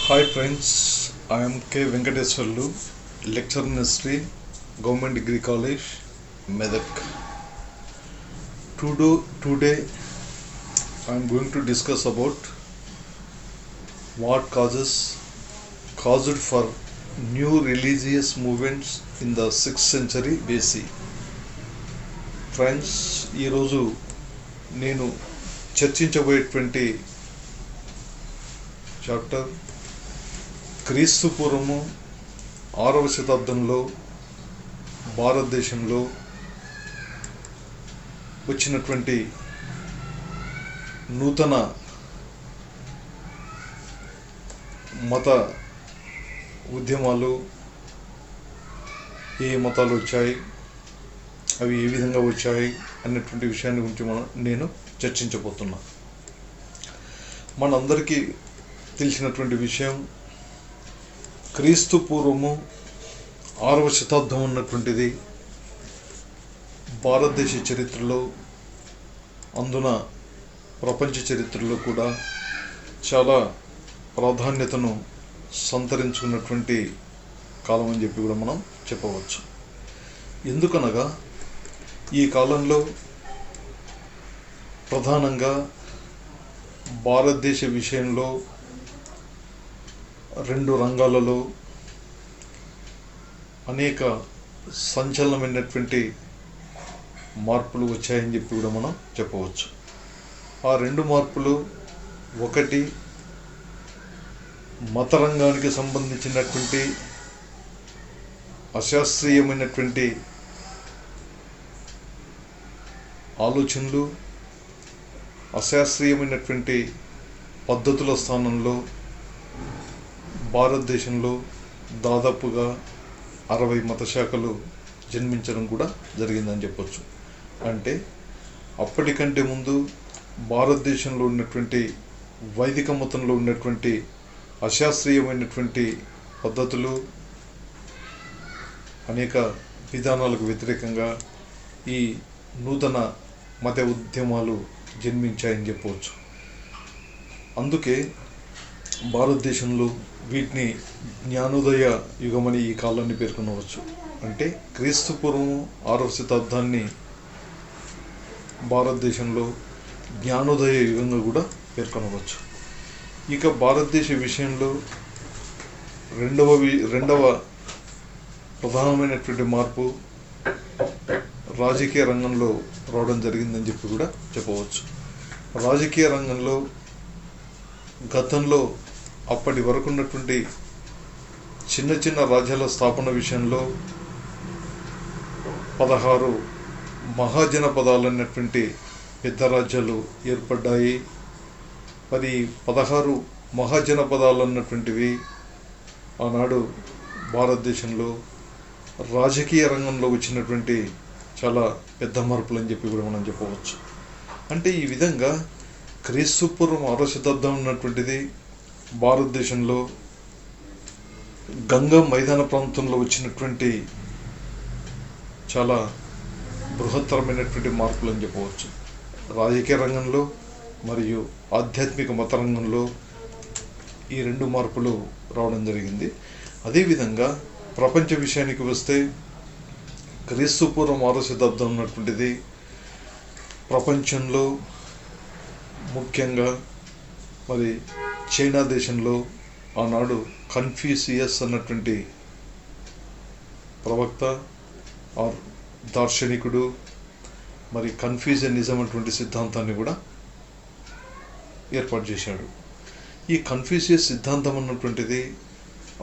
Hi friends, I am K. Venkateswarlu, lecturer in history, Government Degree College, Medak. Today I am going to discuss about what caused for new religious movements in the 6th century BC. Friends, ఈరోజు నేను చర్చించబోయేటువంటి chapter క్రీస్తు పూర్వము 6వ శతాబ్దంలో భారతదేశంలో వచ్చినటువంటి నూతన మత ఉద్యమాలు, ఏ మతాలు వచ్చాయి, అవి ఏ విధంగా వచ్చాయి అన్నటువంటి విషయాన్ని గురించి నేను చర్చించబోతున్నా. మనందరికీ తెలిసినటువంటి విషయం, క్రీస్తు పూర్వము 6వ శతాబ్దం ఉన్నటువంటిది భారతదేశ చరిత్రలో, అందున ప్రపంచ చరిత్రలో కూడా చాలా ప్రాధాన్యతను సంతరించుకున్నటువంటి కాలం అని చెప్పి కూడా మనం చెప్పవచ్చు. ఎందుకనగా ఈ కాలంలో ప్రధానంగా భారతదేశ విషయంలో 2 రంగాలలో అనేక సంచలనమైనటువంటి మార్పులు వచ్చాయని చెప్పి కూడా మనం చెప్పవచ్చు. ఆ 2 మార్పులు, ఒకటి మత రంగానికి సంబంధించినటువంటి అశాస్త్రీయమైనటువంటి ఆలోచనలు, అశాస్త్రీయమైనటువంటి పద్ధతుల స్థానంలో భారతదేశంలో దాదాపుగా 60 మత శాఖలు జన్మించడం కూడా జరిగిందని చెప్పొచ్చు. అంటే అప్పటికంటే ముందు భారతదేశంలో ఉన్నటువంటి వైదిక మతంలో ఉన్నటువంటి అశాస్త్రీయమైనటువంటి పద్ధతులు, అనేక విధానాలకు వ్యతిరేకంగా ఈ నూతన మత ఉద్యమాలు జన్మించాయని చెప్పవచ్చు. అందుకే భారతదేశంలో వీటిని జ్ఞానోదయ యుగమని ఈ కాలాన్ని పేర్కొనవచ్చు. అంటే క్రీస్తు పూర్వం 6వ శతాబ్దాన్ని భారతదేశంలో జ్ఞానోదయ యుగంగా కూడా పేర్కొనవచ్చు. ఇక భారతదేశ విషయంలో రెండవ ప్రధానమైనటువంటి మార్పు రాజకీయ రంగంలో రావడం జరిగిందని చెప్పి కూడా చెప్పవచ్చు. రాజకీయ రంగంలో గతంలో అప్పటి వరకు ఉన్నటువంటి చిన్న చిన్న రాజ్యాల స్థాపన విషయంలో 16 మహాజనపదాలు అన్నటువంటి పెద్ద రాజ్యాలు ఏర్పడ్డాయి. మరి 16 మహాజనపదాలు అన్నటువంటివి ఆనాడు భారతదేశంలో రాజకీయ రంగంలో వచ్చినటువంటి చాలా పెద్ద మార్పులు అని చెప్పి కూడా మనం చెప్పవచ్చు. అంటే ఈ విధంగా క్రీస్తు పూర్వం 6వ శతాబ్దం ఉన్నటువంటిది భారతదేశంలో గంగా మైదాన ప్రాంతంలో వచ్చినటువంటి చాలా బృహత్తరమైనటువంటి మార్పులు అని చెప్పవచ్చు. రాజకీయ రంగంలో మరియు ఆధ్యాత్మిక మత రంగంలో ఈ 2 మార్పులు రావడం జరిగింది. అదేవిధంగా ప్రపంచ విషయానికి వస్తే క్రీస్తు పూర్వం 6వ శతాబ్దం ఉన్నటువంటిది ప్రపంచంలో ముఖ్యంగా మరి చైనా దేశంలో ఆనాడు కన్ఫ్యూషియస్ అన్నటువంటి ప్రవక్త దార్శనికుడు మరి కన్ఫ్యూజనిజం అటువంటి సిద్ధాంతాన్ని కూడా ఏర్పాటు చేశాడు. ఈ కన్ఫ్యూషియస్ సిద్ధాంతం అన్నటువంటిది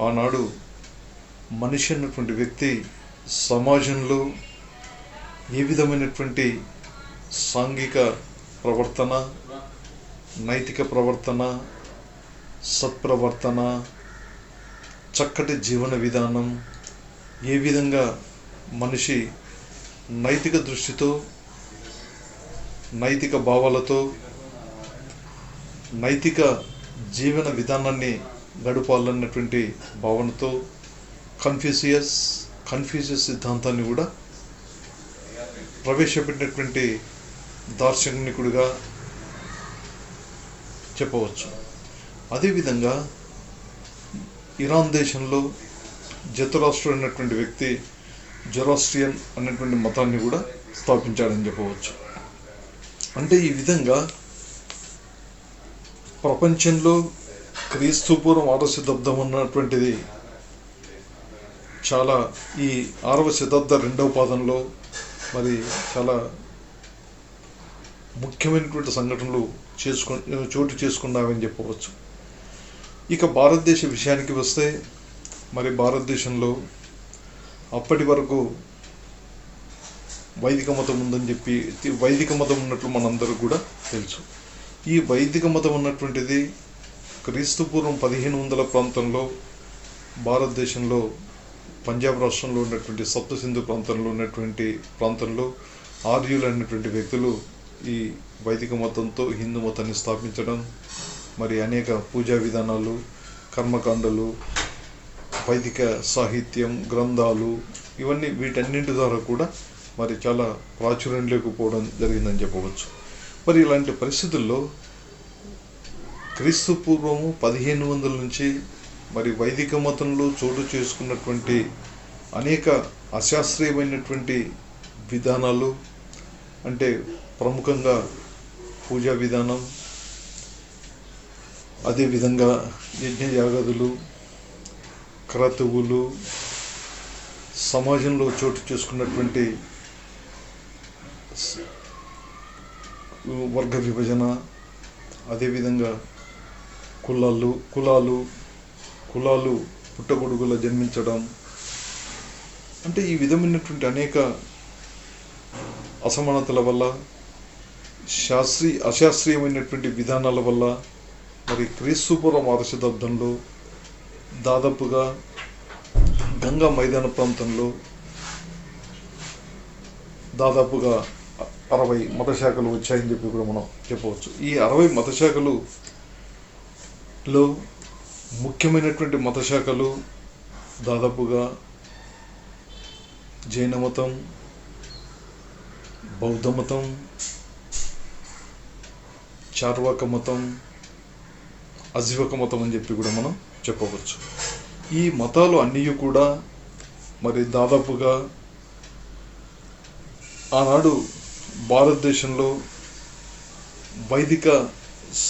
ఆనాడు మనిషి అన్నటువంటి వ్యక్తి సమాజంలో ఏ విధమైనటువంటి సాంఘిక ప్రవర్తన, నైతిక ప్రవర్తన, సత్ప్రవర్తన, చక్కటి జీవన విధానం, ఏ విధంగా మనిషి నైతిక దృష్టితో, నైతిక భావాలతో, నైతిక జీవన విధానాన్ని గడపాలన్నటువంటి భావనతో కన్ఫ్యూషియస్ సిద్ధాంతాన్ని కూడా ప్రవేశపెట్టినటువంటి దార్శనికుడిగా చెప్పవచ్చు. అదేవిధంగా ఇరాన్ దేశంలో జతురాష్ట్రుడు అనేటువంటి వ్యక్తి జొరాస్ట్రియన్ అనేటువంటి మతాన్ని కూడా స్థాపించాడని చెప్పవచ్చు. అంటే ఈ విధంగా ప్రపంచంలో క్రీస్తుపూర్వం 6వ శతాబ్దం ఉన్నటువంటిది చాలా ఈ 6వ శతాబ్ద 2వ పాదంలో మరి చాలా ముఖ్యమైనటువంటి సంఘటనలు చోటు చేసుకున్నామని చెప్పవచ్చు. ఇక భారతదేశ విషయానికి వస్తే మరి భారతదేశంలో అప్పటి వరకు వైదిక మతం ఉందని చెప్పి వైదిక మతం ఉన్నట్లు మనందరూ కూడా తెలుసు. ఈ వైదిక మతం ఉన్నటువంటిది క్రీస్తుపూర్వం 1500 ప్రాంతంలో భారతదేశంలో పంజాబ్ రాష్ట్రంలో ఉన్నటువంటి సప్తసింధు ప్రాంతంలో ఉన్నటువంటి ప్రాంతంలో ఆర్యులు అనేటువంటి వ్యక్తులు ఈ వైదిక మతంతో హిందూ మతాన్ని స్థాపించడం, మరి అనేక పూజా విధానాలు, కర్మకాండలు, వైదిక సాహిత్యం, గ్రంథాలు ఇవన్నీ వీటన్నింటి ద్వారా కూడా మరి చాలా ప్రాచుర్యం లేకపోవడం జరిగిందని చెప్పవచ్చు. మరి ఇలాంటి పరిస్థితుల్లో క్రీస్తు పూర్వము 1500 నుంచి మరి వైదిక మతంలో చోటు చేసుకున్నటువంటి అనేక అశాస్త్రీయమైనటువంటి విధానాలు, అంటే ప్రముఖంగా పూజా విధానం, అదేవిధంగా యజ్ఞయాగాదులు, క్రతువులు, సమాజంలో చోటు చేసుకున్నటువంటి వర్గ విభజన, అదేవిధంగా కులాలు పుట్టగొడుగుల జన్మించడం, అంటే ఈ విధమైనటువంటి అనేక అసమానతల వల్ల, అశాస్త్రీయమైనటువంటి విధానాల వల్ల మరి క్రీస్తుపూర్వం 6వ శతాబ్దంలో దాదాపుగా గంగా మైదాన ప్రాంతంలో దాదాపుగా 60 మతశాఖలు వచ్చాయని చెప్పి కూడా మనం చెప్పవచ్చు. ఈ 60 మతశాఖలలో ముఖ్యమైనటువంటి మతశాఖలు దాదాపుగా జైన మతం, బౌద్ధ మతం, చార్వాక మతం, అజీవక మతం అని చెప్పి కూడా మనం చెప్పవచ్చు. ఈ మతాలు అన్నీ కూడా మరి దాదాపుగా ఆనాడు భారతదేశంలో వైదిక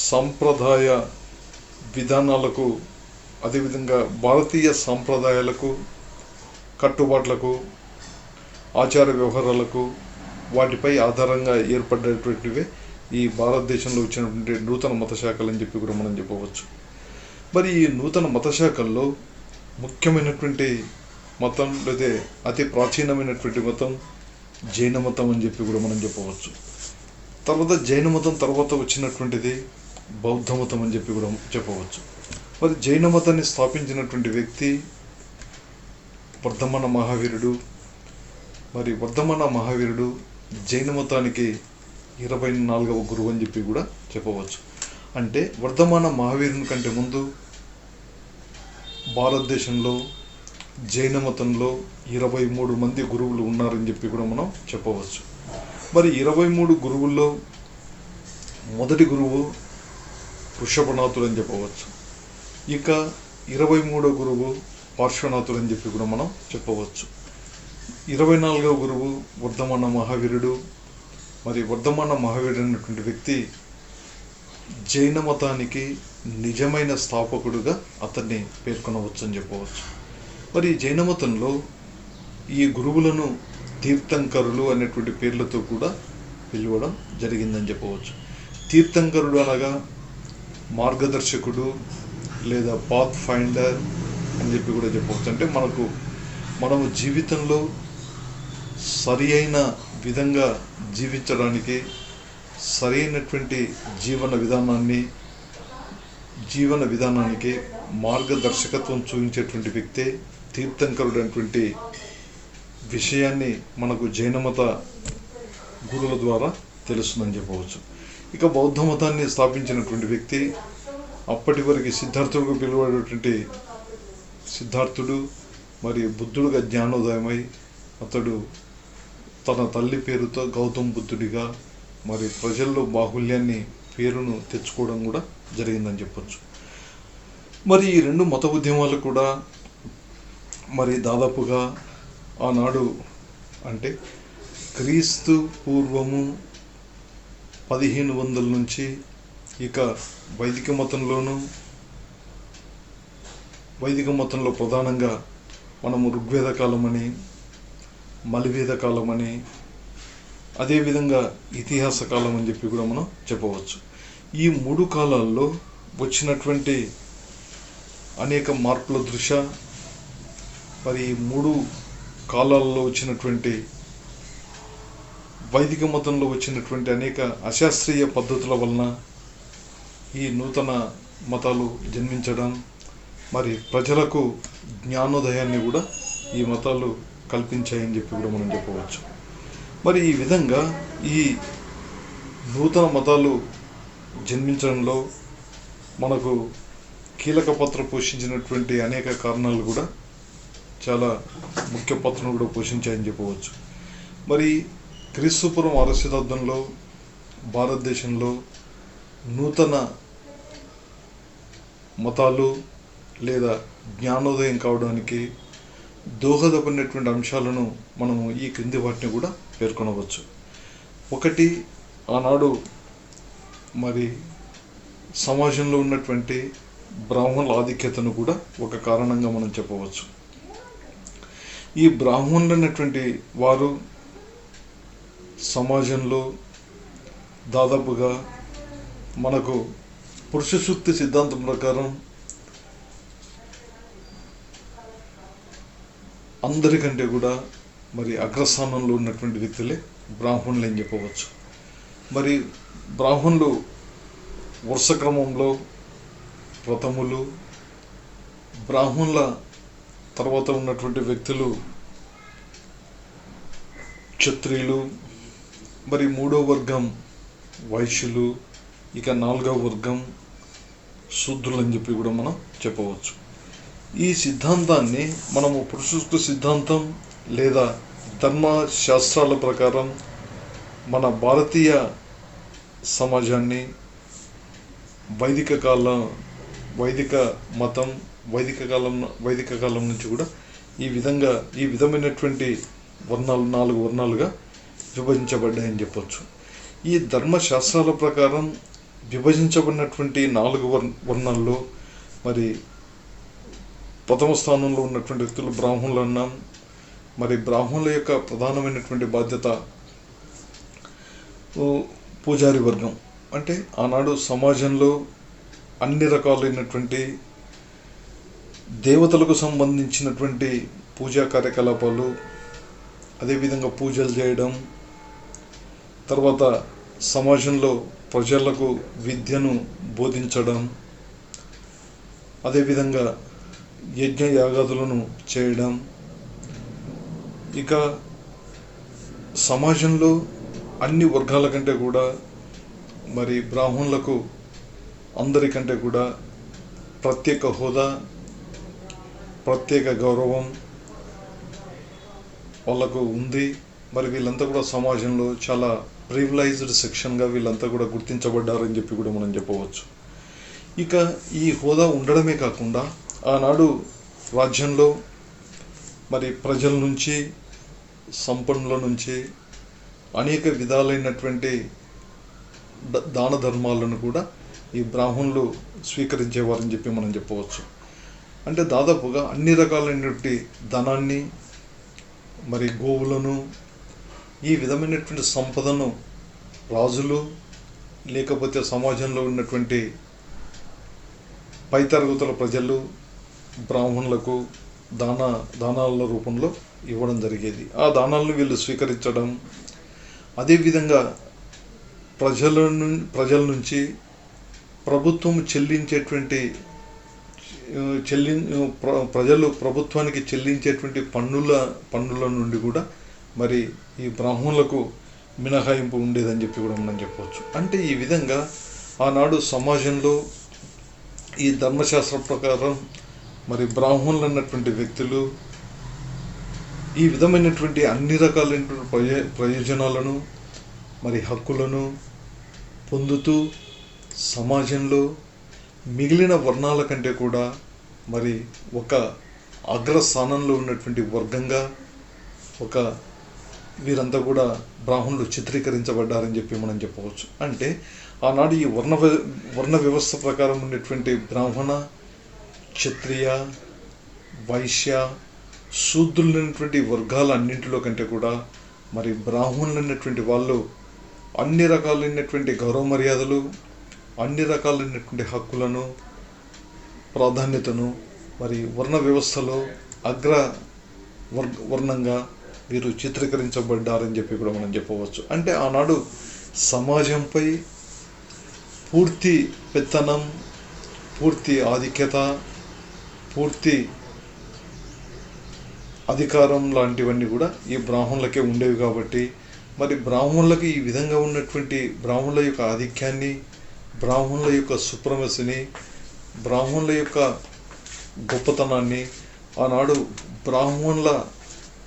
సాంప్రదాయ విధానాలకు, అదేవిధంగా భారతీయ సాంప్రదాయాలకు, కట్టుబాట్లకు, ఆచార వ్యవహారాలకు, వాటిపై ఆధారంగా ఏర్పడినటువంటివే ఈ భారతదేశంలో వచ్చినటువంటి నూతన మతశాఖలు అని చెప్పి కూడా మనం చెప్పవచ్చు. మరి ఈ నూతన మతశాఖల్లో ముఖ్యమైనటువంటి మతం లేదా అతి ప్రాచీనమైనటువంటి మతం జైన మతం అని చెప్పి కూడా మనం చెప్పవచ్చు. తర్వాత జైన మతం తర్వాత వచ్చినటువంటిది బౌద్ధ మతం అని చెప్పి కూడా చెప్పవచ్చు. మరి జైన మతాన్ని స్థాపించినటువంటి వ్యక్తి వర్ధమాన మహావీరుడు. మరి వర్ధమాన మహావీరుడు జైన మతానికి 24వ గురువు అని చెప్పి కూడా చెప్పవచ్చు. అంటే వర్ధమాన మహావీరుని కంటే ముందు భారతదేశంలో జైన మతంలో 23 మంది గురువులు ఉన్నారని చెప్పి కూడా మనం చెప్పవచ్చు. మరి 23 గురువుల్లో మొదటి గురువు వృషభనాథుడు అని చెప్పవచ్చు. ఇక 23వ గురువు పార్శ్వనాథుడు అని చెప్పి కూడా మనం చెప్పవచ్చు. 24వ గురువు వర్ధమాన మహావీరుడు. మరి వర్ధమాన మహావీరుడు అనేటువంటి వ్యక్తి జైన మతానికి నిజమైన స్థాపకుడుగా అతన్ని పేర్కొనవచ్చు అని చెప్పవచ్చు. మరి జైన మతంలో ఈ గురువులను తీర్థంకరులు అనేటువంటి పేర్లతో కూడా పిలవడం జరిగిందని చెప్పవచ్చు. తీర్థంకరుడు అనగా మార్గదర్శకుడు లేదా పాత్ ఫైండర్ అని చెప్పి కూడా చెప్పవచ్చు. అంటే మనము జీవితంలో సరి అయిన విధంగా జీవించడానికి సరైనటువంటి జీవన విధానానికి మార్గదర్శకత్వం చూపించేటువంటి వ్యక్తే తీర్థంకరుడు అనేటువంటి విషయాన్ని మనకు జైన మత గురువుల ద్వారా తెలుస్తుందని చెప్పవచ్చు. ఇక బౌద్ధ మతాన్ని స్థాపించినటువంటి వ్యక్తి అప్పటి వరకు సిద్ధార్థుడుగా పిలువబడేటువంటి సిద్ధార్థుడు. మరి బుద్ధుడుగా జ్ఞానోదయమై అతడు తన తల్లి పేరుతో గౌతమ బుద్ధుడిగా మరి ప్రజల్లో బాహుళ్యాన్ని పేరును తెచ్చుకోవడం కూడా జరిగిందని చెప్పొచ్చు. మరి ఈ రెండు మత ఉద్యమాలు కూడా మరి దాదాపుగా ఆనాడు అంటే క్రీస్తు పూర్వము 1500 నుంచి ఇక వైదిక మతంలో ప్రధానంగా మనము ఋగ్వేద కాలమని, మలివేద కాలమని, అదేవిధంగా ఇతిహాస కాలం అని చెప్పి కూడా మనం చెప్పవచ్చు. ఈ 3 కాలాల్లో వచ్చినటువంటి అనేక మార్పుల దృష్ట్యా మరి ఈ 3 కాలాల్లో వచ్చినటువంటి వైదిక మతంలో వచ్చినటువంటి అనేక అశాస్త్రీయ పద్ధతుల వలన ఈ నూతన మతాలు జన్మించడం, మరి ప్రజలకు జ్ఞానోదయాన్ని కూడా ఈ మతాలు కల్పించాయని చెప్పి కూడా మనం చెప్పవచ్చు. మరి ఈ విధంగా ఈ నూతన మతాలు జన్మించడంలో మనకు కీలక పాత్ర పోషించినటువంటి అనేక కారణాలు కూడా చాలా ముఖ్య పాత్రను కూడా పోషించాయని చెప్పవచ్చు. మరి క్రీస్తుపూర్వం 6వ శతాబ్దంలో భారతదేశంలో నూతన మతాలు లేదా జ్ఞానోదయం కావడానికి దోహదపడినటువంటి అంశాలను మనము ఈ క్రింది వాటిని కూడా పేర్కొనవచ్చు. ఒకటి, ఆనాడు మరి సమాజంలో ఉన్నటువంటి బ్రాహ్మణుల ఆధిక్యతను కూడా ఒక కారణంగా మనం చెప్పవచ్చు. ఈ బ్రాహ్మణులు అనేటువంటి వారు సమాజంలో దాదాపుగా మనకు పురుష సూక్తి సిద్ధాంతం ప్రకారం అందరికంటే కూడా మరి అగ్రస్థానంలో ఉన్నటువంటి వ్యక్తులే బ్రాహ్మణులు అని చెప్పవచ్చు. మరి బ్రాహ్మణులు వరుస క్రమంలో ప్రథములు, బ్రాహ్మణుల తర్వాత ఉన్నటువంటి వ్యక్తులు క్షత్రియులు, మరి 3వ వర్గం వైశ్యులు, ఇక 4వ వర్గం శూద్రులు అని చెప్పి కూడా మనం చెప్పవచ్చు. ఈ సిద్ధాంతాన్ని మనము పురుష సిద్ధాంతం లేదా ధర్మశాస్త్రాల ప్రకారం మన భారతీయ సమాజాన్ని వైదిక కాలం నుంచి కూడా ఈ విధమైనటువంటి వర్ణాలు 4 వర్ణాలుగా విభజించబడ్డాయని చెప్పొచ్చు. ఈ ధర్మశాస్త్రాల ప్రకారం విభజించబడినటువంటి 4 వర్ణాల్లో మరి ప్రథమ స్థానంలో ఉన్నటువంటి వ్యక్తులు బ్రాహ్మణులు అన్నాం. మరి బ్రాహ్మణుల యొక్క ప్రధానమైనటువంటి బాధ్యత పూజారి వర్గం. అంటే ఆనాడు సమాజంలో అన్ని రకాలైనటువంటి దేవతలకు సంబంధించినటువంటి పూజా కార్యకలాపాలు, అదేవిధంగా పూజలు చేయడం, తర్వాత సమాజంలో ప్రజలకు విద్యను బోధించడం, అదేవిధంగా యజ్ఞ యాగాదులను చేయడం, ఇక సమాజంలో అన్ని వర్గాల కంటే కూడా మరి బ్రాహ్మణులకు అందరికంటే కూడా ప్రత్యేక హోదా, ప్రత్యేక గౌరవం వాళ్ళకు ఉంది. మరి వీళ్ళంతా కూడా సమాజంలో చాలా ప్రివిలైజ్డ్ సెక్షన్గా వీళ్ళంతా కూడా గుర్తించబడ్డారని చెప్పి కూడా మనం చెప్పవచ్చు. ఇక ఈ హోదా ఉండడమే కాకుండా ఆనాడు రాజ్యంలో మరి ప్రజల నుంచి, సంపన్నుల నుంచి అనేక విధాలైనటువంటి దాన ధర్మాలను కూడా ఈ బ్రాహ్మణులు స్వీకరించేవారని చెప్పి మనం చెప్పవచ్చు. అంటే దాదాపుగా అన్ని రకాలైనటువంటి ధనాన్ని, మరి గోవులను, ఈ విధమైనటువంటి సంపదను రాజులు లేకపోతే సమాజంలో ఉన్నటువంటి పై తరగతుల ప్రజలు బ్రాహ్మణులకు దానాల రూపంలో ఇవ్వడం జరిగేది. ఆ దానాలను వీళ్ళు స్వీకరించడం, అదేవిధంగా ప్రజల నుంచి ప్రభుత్వం ప్రజలు ప్రభుత్వానికి చెల్లించేటువంటి పన్నుల నుండి కూడా మరి ఈ బ్రాహ్మణులకు మినహాయింపు ఉండేదని చెప్పి కూడా మనం చెప్పవచ్చు. అంటే ఈ విధంగా ఆనాడు సమాజంలో ఈ ధర్మశాస్త్ర ప్రకారం మరి బ్రాహ్మణులు అన్నటువంటి వ్యక్తులు ఈ విధమైనటువంటి అన్ని రకాలైనటువంటి ప్రయోజనాలను మరి హక్కులను పొందుతూ సమాజంలో మిగిలిన వర్ణాల కంటే కూడా మరి ఒక అగ్రస్థానంలో ఉన్నటువంటి వర్గంగా ఒక వీరంతా కూడా బ్రాహ్మణులు చిత్రీకరించబడ్డారని చెప్పి మనం చెప్పవచ్చు. అంటే ఆనాడు ఈ వర్ణ వ్యవస్థ ప్రకారం ఉన్నటువంటి బ్రాహ్మణ, క్షత్రియ, వైశ్య, శూద్రులైనటువంటి వర్గాల అన్నింటిలో కంటే కూడా మరి బ్రాహ్మణులు అన్నటువంటి వాళ్ళు అన్ని రకాలైనటువంటి గౌరవ మర్యాదలు, అన్ని రకాలైనటువంటి హక్కులను, ప్రాధాన్యతను మరి వర్ణ వ్యవస్థలో వర్ణంగా వీరు చిత్రీకరించబడ్డారని చెప్పి కూడా మనం చెప్పవచ్చు. అంటే ఆనాడు సమాజంపై పూర్తి పెత్తనం, పూర్తి ఆధిక్యత, పూర్తి అధికారం లాంటివన్నీ కూడా ఈ బ్రాహ్మణులకే ఉండేవి. కాబట్టి మరి బ్రాహ్మణులకి ఈ విధంగా ఉన్నటువంటి బ్రాహ్మణుల యొక్క ఆధిక్యాన్ని, బ్రాహ్మణుల యొక్క సుప్రమసిని, బ్రాహ్మణుల యొక్క గొప్పతనాన్ని ఆనాడు బ్రాహ్మణుల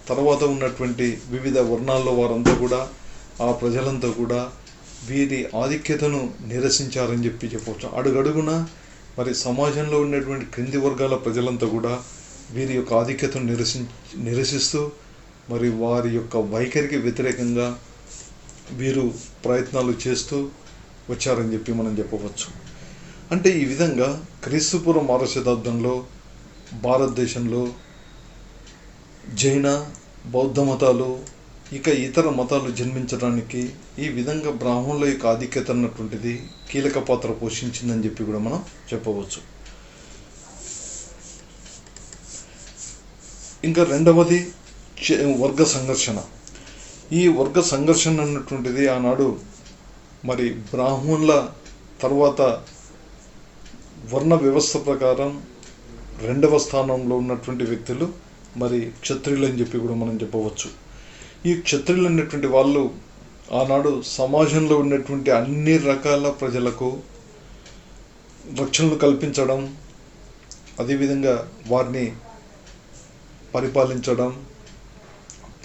తర్వాత ఉన్నటువంటి వివిధ వర్ణాల్లో వారంతా కూడా, ఆ ప్రజలంతా కూడా వీరి ఆధిక్యతను నిరసించారని చెప్పవచ్చు. అడుగడుగున మరి సమాజంలో ఉన్నటువంటి క్రింది వర్గాల ప్రజలంతా కూడా వీరి యొక్క ఆధిక్యతను నిరసిస్తూ మరి వారి యొక్క వైఖరికి వ్యతిరేకంగా వీరు ప్రయత్నాలు చేస్తూ వచ్చారని చెప్పి మనం చెప్పవచ్చు. అంటే ఈ విధంగా క్రీస్తుపూర్వం 6వ శతాబ్దంలో భారతదేశంలో జైన, బౌద్ధ మతాలు ఇక ఇతర మతాలు జన్మించడానికి ఈ విధంగా బ్రాహ్మణుల యొక్క ఆధిక్యత అన్నటువంటిది కీలక పాత్ర పోషించిందని చెప్పి కూడా మనం చెప్పవచ్చు. ఇంకా రెండవది వర్గ సంఘర్షణ. ఈ వర్గ సంఘర్షణ అన్నటువంటిది ఆనాడు మరి బ్రాహ్మణుల తర్వాత వర్ణ వ్యవస్థ ప్రకారం రెండవ స్థానంలో ఉన్నటువంటి వ్యక్తులు మరి క్షత్రియులు అని చెప్పి కూడా మనం చెప్పవచ్చు. ఈ క్షత్రియులు అనేటువంటి వాళ్ళు ఆనాడు సమాజంలో ఉన్నటువంటి అన్ని రకాల ప్రజలకు రక్షణలు కల్పించడం, అదేవిధంగా వారిని పరిపాలించడం,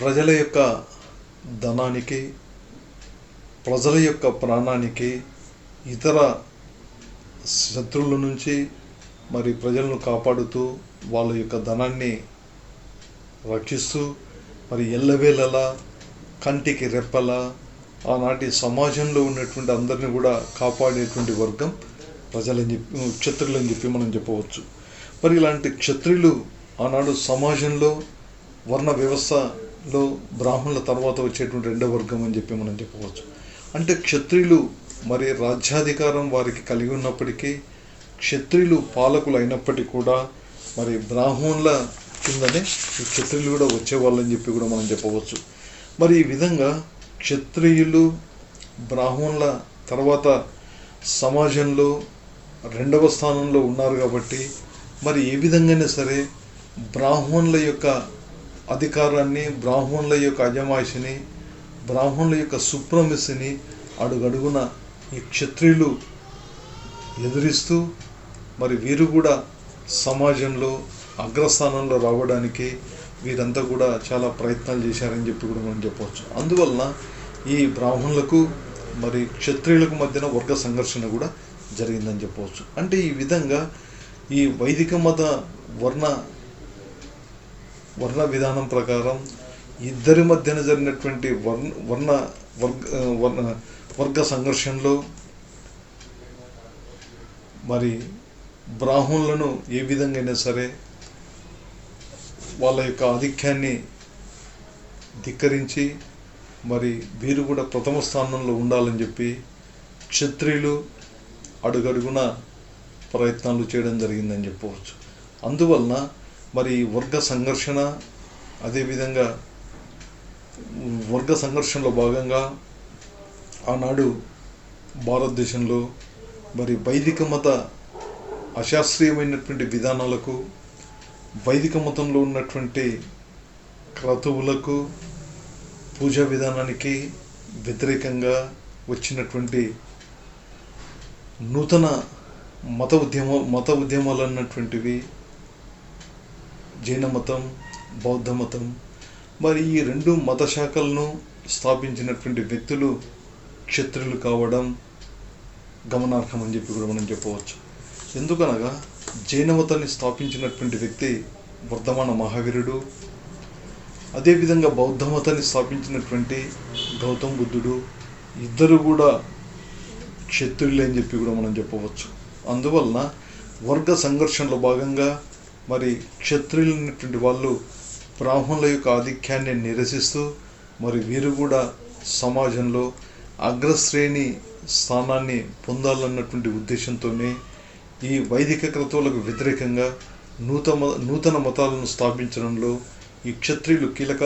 ప్రజల యొక్క ధనానికి, ప్రజల యొక్క ప్రాణానికి, ఇతర శత్రువుల నుంచి మరి ప్రజలను కాపాడుతూ వాళ్ళ యొక్క ధనాన్ని రక్షిస్తూ మరి ఎల్లవేళలా కంటికి రెప్పలా ఆనాటి సమాజంలో ఉన్నటువంటి అందరినీ కూడా కాపాడేటువంటి వర్గం ప్రజలని చెప్పి క్షత్రియులని చెప్పి మనం చెప్పవచ్చు. మరి ఇలాంటి క్షత్రియులు ఆనాడు సమాజంలో వర్ణ వ్యవస్థలో బ్రాహ్మణుల తర్వాత వచ్చేటువంటి రెండవ వర్గం అని చెప్పి మనం చెప్పవచ్చు. అంటే క్షత్రియులు మరి రాజ్యాధికారం వారికి కలిగి ఉన్నప్పటికీ, క్షత్రియులు పాలకులు అయినప్పటికీ కూడా మరి బ్రాహ్మణుల కిందనే ఈ క్షత్రియులు కూడా వచ్చేవాళ్ళని చెప్పి కూడా మనం చెప్పవచ్చు. మరి ఈ విధంగా క్షత్రియులు బ్రాహ్మణుల తర్వాత సమాజంలో రెండవ స్థానంలో ఉన్నారు. కాబట్టి మరి ఏ విధంగానే సరే బ్రాహ్మణుల యొక్క అధికారాన్ని, బ్రాహ్మణుల యొక్క అజమాయిషిని, బ్రాహ్మణుల యొక్క సుప్రమసిని అడుగడుగున ఈ క్షత్రియులు ఎదిరిస్తూ మరి వీరు కూడా సమాజంలో అగ్రస్థానంలో రావడానికి వీరంతా కూడా చాలా ప్రయత్నాలు చేశారని చెప్పి కూడా మనం చెప్పవచ్చు. అందువలన ఈ బ్రాహ్మణులకు మరి క్షత్రియులకు మధ్యన వర్గ సంఘర్షణ కూడా జరిగిందని చెప్పవచ్చు. అంటే ఈ విధంగా ఈ వైదిక మత వర్ణ విధానం ప్రకారం ఇద్దరి మధ్యన జరిగినటువంటి వర్గ సంఘర్షణలో మరి బ్రాహ్మణులను ఏ విధంగా అయినా సరే వాళ్ళ యొక్క ఆధిక్యాన్ని ధిక్కరించి మరి వీరు కూడా ప్రథమ స్థానంలో ఉండాలని చెప్పి క్షత్రియులు అడుగడుగున ప్రయత్నాలు చేయడం జరిగిందని చెప్పవచ్చు. అందువలన మరి వర్గ సంఘర్షణ, అదేవిధంగా వర్గ సంఘర్షణలో భాగంగా ఆనాడు భారతదేశంలో మరి వైదిక మత అశాస్త్రీయమైనటువంటి విధానాలకు, వైదిక మతంలో ఉన్నటువంటి క్రతువులకు, పూజా విధానానికి వ్యతిరేకంగా వచ్చినటువంటి నూతన మత ఉద్యమాలు అన్నటువంటివి జైన మతం, బౌద్ధ మతం. మరి ఈ రెండు మత శాఖలను స్థాపించినటువంటి వ్యక్తులు క్షత్రియులు కావడం గమనార్హం అని చెప్పి కూడా మనం చెప్పవచ్చు. ఎందుకనగా జైన మతాన్ని స్థాపించినటువంటి వ్యక్తి వర్ధమాన మహావీరుడు, అదేవిధంగా బౌద్ధ మతాన్ని స్థాపించినటువంటి గౌతమ్ బుద్ధుడు, ఇద్దరు కూడా క్షత్రియులే అని చెప్పి కూడా మనం చెప్పవచ్చు. అందువలన వర్గ సంఘర్షణలో భాగంగా మరి క్షత్రియులైనటువంటి వాళ్ళు బ్రాహ్మణుల యొక్క ఆధిక్యాన్ని నిరసిస్తూ మరి వీరు కూడా సమాజంలో అగ్రశ్రేణి స్థానాన్ని పొందాలన్నటువంటి ఉద్దేశంతోనే ఈ వైదిక క్రతువులకు వ్యతిరేకంగా నూతన మతాలను స్థాపించడంలో ఈ క్షత్రియులు కీలక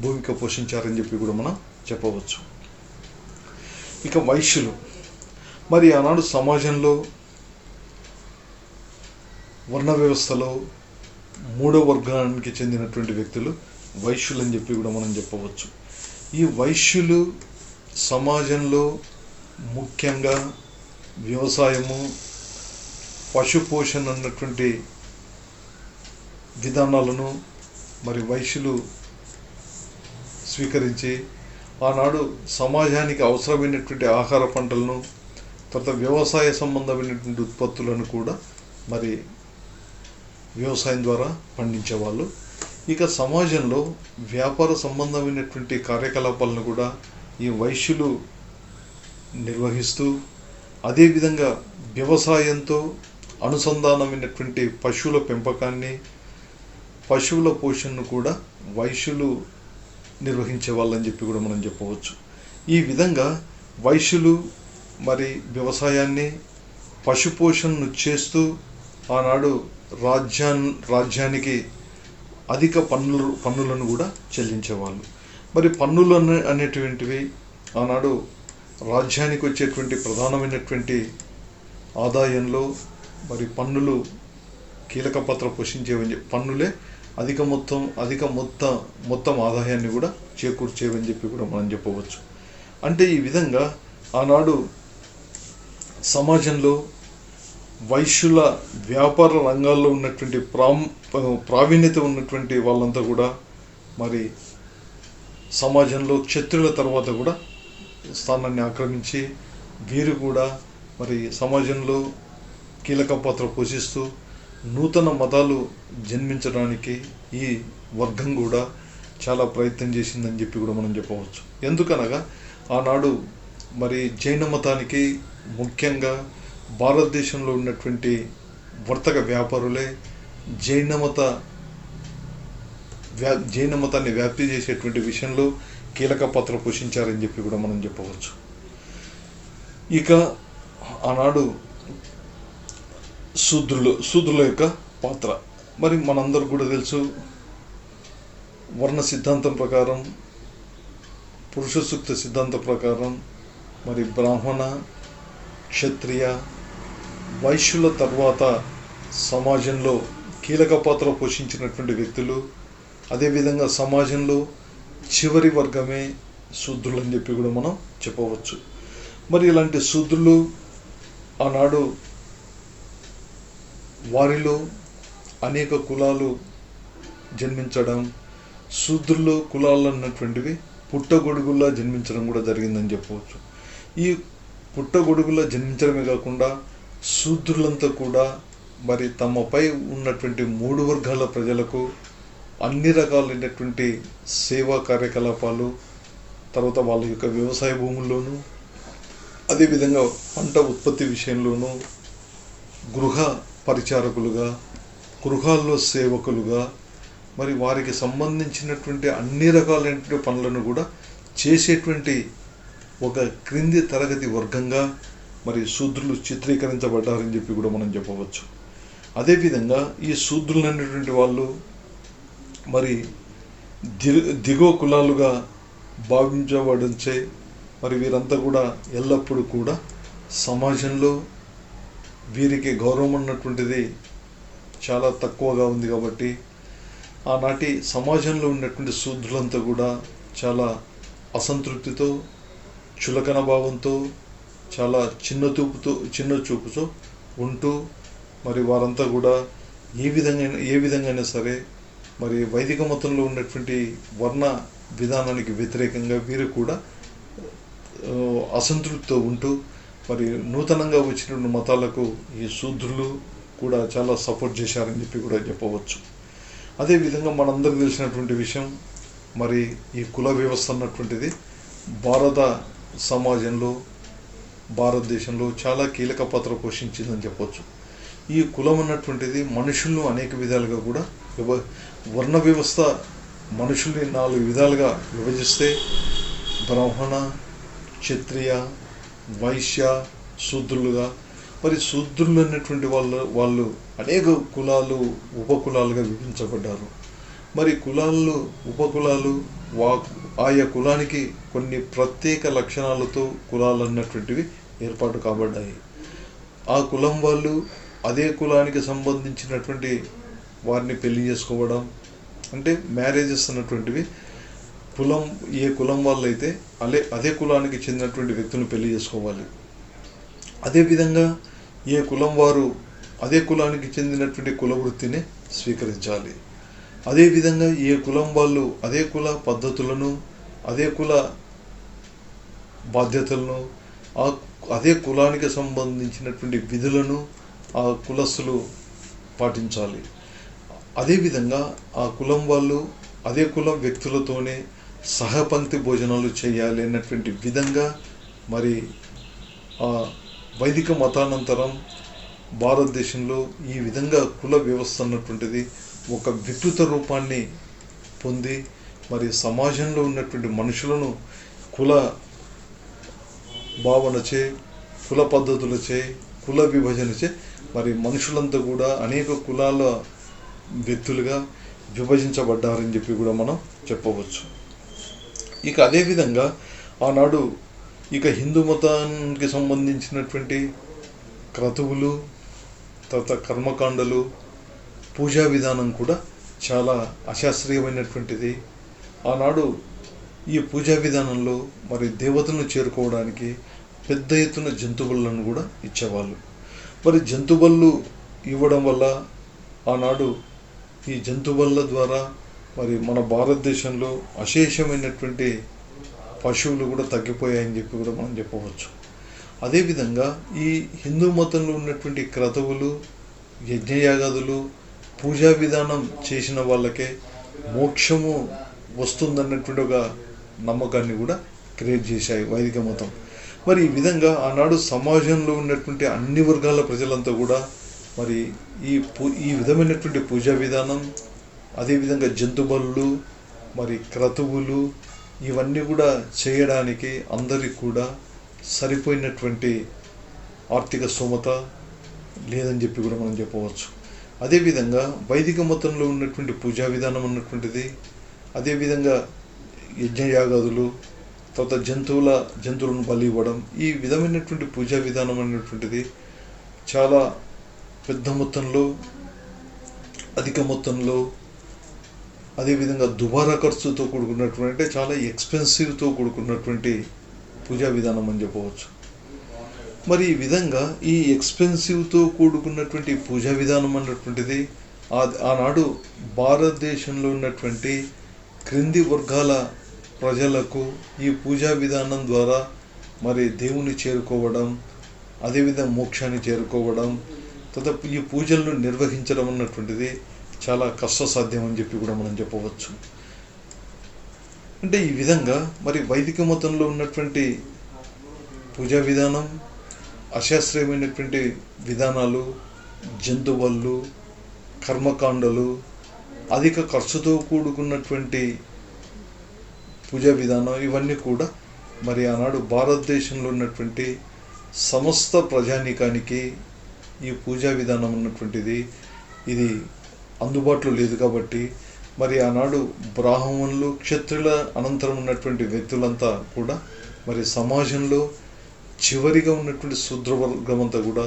భూమిక పోషించారని చెప్పి కూడా మనం చెప్పవచ్చు. ఇక వైశ్యులు, మరి ఆనాడు సమాజంలో వర్ణ వ్యవస్థలో మూడో వర్గానికి చెందినటువంటి వ్యక్తులు వైశ్యులు అని చెప్పి కూడా మనం చెప్పవచ్చు. ఈ వైశ్యులు సమాజంలో ముఖ్యంగా వ్యవసాయము, పశుపోషణ అన్నటువంటి విధానాలను మరి వైశ్యులు స్వీకరించి ఆనాడు సమాజానికి అవసరమైనటువంటి ఆహార పంటలను, తర్వాత వ్యవసాయ సంబంధమైనటువంటి ఉత్పత్తులను కూడా మరి వ్యవసాయం ద్వారా పండించేవాళ్ళు. ఇక సమాజంలో వ్యాపార సంబంధమైనటువంటి కార్యకలాపాలను కూడా ఈ వైశ్యులు నిర్వహిస్తూ, అదేవిధంగా వ్యవసాయంతో అనుసంధానమైనటువంటి పశువుల పెంపకాన్ని, పశువుల పోషణను కూడా వైశ్యులు నిర్వహించే వాళ్ళని చెప్పి కూడా మనం చెప్పవచ్చు. ఈ విధంగా వైశ్యులు మరి వ్యవసాయాన్ని, పశుపోషణను చేస్తూ ఆనాడు రాజ్యానికి అధిక పన్నులను కూడా చెల్లించేవాళ్ళు. మరి పన్నులు అనేటువంటివి ఆనాడు రాజ్యానికి వచ్చేటువంటి ప్రధానమైనటువంటి ఆదాయంలో మరి పన్నులు కీలక పాత్ర పోషించేవని, పన్నులే అధిక మొత్తం ఆదాయాన్ని కూడా చేకూర్చేవని చెప్పి కూడా మనం చెప్పవచ్చు. అంటే ఈ విధంగా ఆనాడు సమాజంలో వైశ్యుల వ్యాపార రంగాల్లో ఉన్నటువంటి ప్రావీణ్యత ఉన్నటువంటి వాళ్ళంతా కూడా మరి సమాజంలో క్షత్రియుల తర్వాత కూడా స్థానాన్ని ఆక్రమించి వీరు కూడా మరి సమాజంలో కీలక పాత్ర పోషిస్తూ నూతన మతాలు జన్మించడానికి ఈ వర్గం కూడా చాలా ప్రయత్నం చేసిందని చెప్పి కూడా మనం చెప్పవచ్చు. ఎందుకనగా ఆనాడు మరి జైన మతానికి ముఖ్యంగా భారతదేశంలో ఉన్నటువంటి వర్తక వ్యాపారులే జైన మతాన్ని వ్యాప్తి చేసేటువంటి విషయంలో కీలక పాత్ర పోషించారని చెప్పి కూడా మనం చెప్పవచ్చు. ఇక ఆనాడు శూద్రుల యొక్క పాత్ర మరి మనందరూ కూడా తెలుసు. వర్ణ సిద్ధాంతం ప్రకారం, పురుష సూక్త సిద్ధాంతం ప్రకారం మరి బ్రాహ్మణ, క్షత్రియ, వైశ్యుల తర్వాత సమాజంలో కీలక పాత్ర పోషించినటువంటి వ్యక్తులు, అదేవిధంగా సమాజంలో చివరి వర్గమే శూద్రులు అని చెప్పి కూడా మనం చెప్పవచ్చు. మరి ఇలాంటి శూద్రులు ఆనాడు వారిలో అనేక కులాలు జన్మించడం, శూద్రులు కులాలు అన్నటువంటివి పుట్టగొడుగుల్లా జన్మించడం కూడా జరిగిందని చెప్పవచ్చు. ఈ పుట్టగొడుగులా జన్మించడమే కాకుండా శూద్రులంతా కూడా మరి తమపై ఉన్నటువంటి మూడు వర్గాల ప్రజలకు అన్ని రకాలైనటువంటి సేవా కార్యకలాపాలు, తర్వాత వాళ్ళ యొక్క వ్యవసాయ భూముల్లోనూ, అదేవిధంగా పంట ఉత్పత్తి విషయంలోనూ గృహ పరిచారకులుగా, గృహాల్లో సేవకులుగా మరి వారికి సంబంధించినటువంటి అన్ని రకాలైనటువంటి పనులను కూడా చేసేటువంటి ఒక క్రింది తరగతి వర్గంగా మరి శూద్రులు చిత్రీకరించబడ్డారని చెప్పి కూడా మనం చెప్పవచ్చు. అదేవిధంగా ఈ శూద్రులు అనేటువంటి వాళ్ళు మరి దిగువ కులాలుగా భావించబడించే మరి వీరంతా కూడా ఎల్లప్పుడూ కూడా సమాజంలో వీరికి గౌరవం అన్నటువంటిది చాలా తక్కువగా ఉంది. కాబట్టి ఆనాటి సమాజంలో ఉన్నటువంటి శూద్రులంతా కూడా చాలా అసంతృప్తితో, చులకన భావంతో, చాలా చిన్న చూపుతో ఉంటూ మరి వారంతా కూడా ఏ విధంగా సరే మరి వైదిక మతంలో ఉన్నటువంటి వర్ణ విధానానికి వ్యతిరేకంగా వీరు కూడా అసంతృప్తితో ఉంటూ మరి నూతనంగా వచ్చిన మతాలకు ఈ శూద్రులు కూడా చాలా సపోర్ట్ చేశారని చెప్పి కూడా చెప్పవచ్చు. అదేవిధంగా మనందరికీ తెలిసినటువంటి విషయం, మరి ఈ కుల వ్యవస్థ అన్నటువంటిది భారత సమాజంలో, భారతదేశంలో చాలా కీలక పాత్ర పోషించిందని చెప్పవచ్చు. ఈ కులం అన్నటువంటిది మనుషులను అనేక విధాలుగా కూడా వర్ణ వ్యవస్థ మనుషుల్ని 4 విధాలుగా విభజిస్తే బ్రాహ్మణ, క్షత్రియ, వైశ్య, శూద్రులుగా, మరి శూద్రులు అన్నటువంటి వాళ్ళు అనేక కులాలు, ఉపకులాలుగా విభజించబడ్డారు. మరి కులాల్లో ఉపకులాలు ఆయా కులానికి కొన్ని ప్రత్యేక లక్షణాలతో కులాలు అన్నటువంటివి ఏర్పాటు కాబడ్డాయి. ఆ కులం వాళ్ళు అదే కులానికి సంబంధించినటువంటి వారిని పెళ్లి చేసుకోవడం, అంటే మ్యారేజెస్ అన్నటువంటివి ఏ కులం వాళ్ళు అయితే అదే కులానికి చెందినటువంటి వ్యక్తులను పెళ్లి చేసుకోవాలి. అదేవిధంగా ఏ కులం వారు అదే కులానికి చెందినటువంటి కుల వృత్తిని స్వీకరించాలి. అదేవిధంగా ఏ కులం వాళ్ళు అదే కుల పద్ధతులను, అదే కుల బాధ్యతలను, అదే కులానికి సంబంధించినటువంటి విధులను ఆ కులస్తులు పాటించాలి. అదేవిధంగా ఆ కులం వాళ్ళు అదే కులం వ్యక్తులతోనే సహపంక్తి భోజనాలు చేయాలి అన్నటువంటి విధంగా మరి ఆ వైదిక మతానంతరం భారతదేశంలో ఈ విధంగా కుల వ్యవస్థ అన్నటువంటిది ఒక వికృత రూపాన్ని పొంది మరి సమాజంలో ఉన్నటువంటి మనుషులను కుల భావనచే, కుల పద్ధతులచే, కుల విభజనచే మరి మనుషులంతా కూడా అనేక కులాల వ్యక్తులుగా విభజించబడ్డారని చెప్పి కూడా మనం చెప్పవచ్చు. ఇక అదేవిధంగా ఆనాడు హిందూ మతానికి సంబంధించినటువంటి క్రతువులు, తర్వాత కర్మకాండలు, పూజా విధానం కూడా చాలా అశాస్త్రీయమైనటువంటిది. ఆనాడు ఈ పూజా విధానంలో మరి దేవతలను చేరుకోవడానికి పెద్ద ఎత్తున జంతువులను కూడా ఇచ్చేవాళ్ళు. మరి జంతుబళ్ళు ఇవ్వడం వల్ల ఆనాడు ఈ జంతుబళ్ళ ద్వారా మరి మన భారతదేశంలో అశేషమైనటువంటి పశువులు కూడా తగ్గిపోయాయని చెప్పి కూడా మనం చెప్పవచ్చు. అదేవిధంగా ఈ హిందూ మతంలో ఉన్నటువంటి క్రతువులు, యజ్ఞయాగాదులు, పూజా విధానం చేసిన వాళ్ళకే మోక్షము వస్తుందన్నటువంటి ఒక నమ్మకాన్ని కూడా క్రియేట్ చేశాయి వైదిక మతం. మరి ఈ విధంగా ఆనాడు సమాజంలో ఉన్నటువంటి అన్ని వర్గాల ప్రజలంతా కూడా మరి ఈ విధమైనటువంటి పూజా విధానం, అదేవిధంగా జంతుబళ్ళు, మరి క్రతువులు, ఇవన్నీ కూడా చేయడానికి అందరికి కూడా సరిపోయినటువంటి ఆర్థిక స్తోమత లేదని చెప్పి కూడా మనం చెప్పవచ్చు. అదేవిధంగా వైదిక మతంలో ఉన్నటువంటి పూజా విధానం అన్నటువంటిది, అదేవిధంగా యజ్ఞయాగాదులు, తర్వాత జంతువులను బలి ఇవ్వడం, ఈ విధమైనటువంటి పూజా విధానం అనేటువంటిది చాలా పెద్ద మొత్తంలో, అధిక మొత్తంలో, అదేవిధంగా దుబారా ఖర్చుతో కూడుకున్నటువంటి, అంటే చాలా ఎక్స్పెన్సివ్తో కూడుకున్నటువంటి పూజా విధానం అని చెప్పవచ్చు. మరి ఈ విధంగా ఈ ఎక్స్పెన్సివ్తో కూడుకున్నటువంటి పూజా విధానం అన్నటువంటిది ఆనాడు భారతదేశంలో ఉన్నటువంటి క్రింది వర్గాల ప్రజలకు ఈ పూజా విధానం ద్వారా మరి దేవుని చేరుకోవడం, అదేవిధంగా మోక్షాన్ని చేరుకోవడం, తర్వాత ఈ పూజలను నిర్వహించడం అన్నటువంటిది చాలా కష్టసాధ్యం అని చెప్పి కూడా మనం చెప్పవచ్చు. అంటే ఈ విధంగా మరి వైదిక మతంలో ఉన్నటువంటి పూజా విధానం, అశాస్త్రీయమైనటువంటి విధానాలు, జంతుబళ్ళు, కర్మకాండలు, అధిక ఖర్చుతో కూడుకున్నటువంటి పూజా విధానం, ఇవన్నీ కూడా మరి ఆనాడు భారతదేశంలో ఉన్నటువంటి సమస్త ప్రజానీకానికి ఈ పూజా విధానం ఉన్నటువంటిది ఇది అందుబాటులో లేదు. కాబట్టి మరి ఆనాడు బ్రాహ్మణులు, క్షత్రుల అనంతరం ఉన్నటువంటి వ్యక్తులంతా కూడా మరి సమాజంలో చివరిగా ఉన్నటువంటి శూద్రవర్గం అంతా కూడా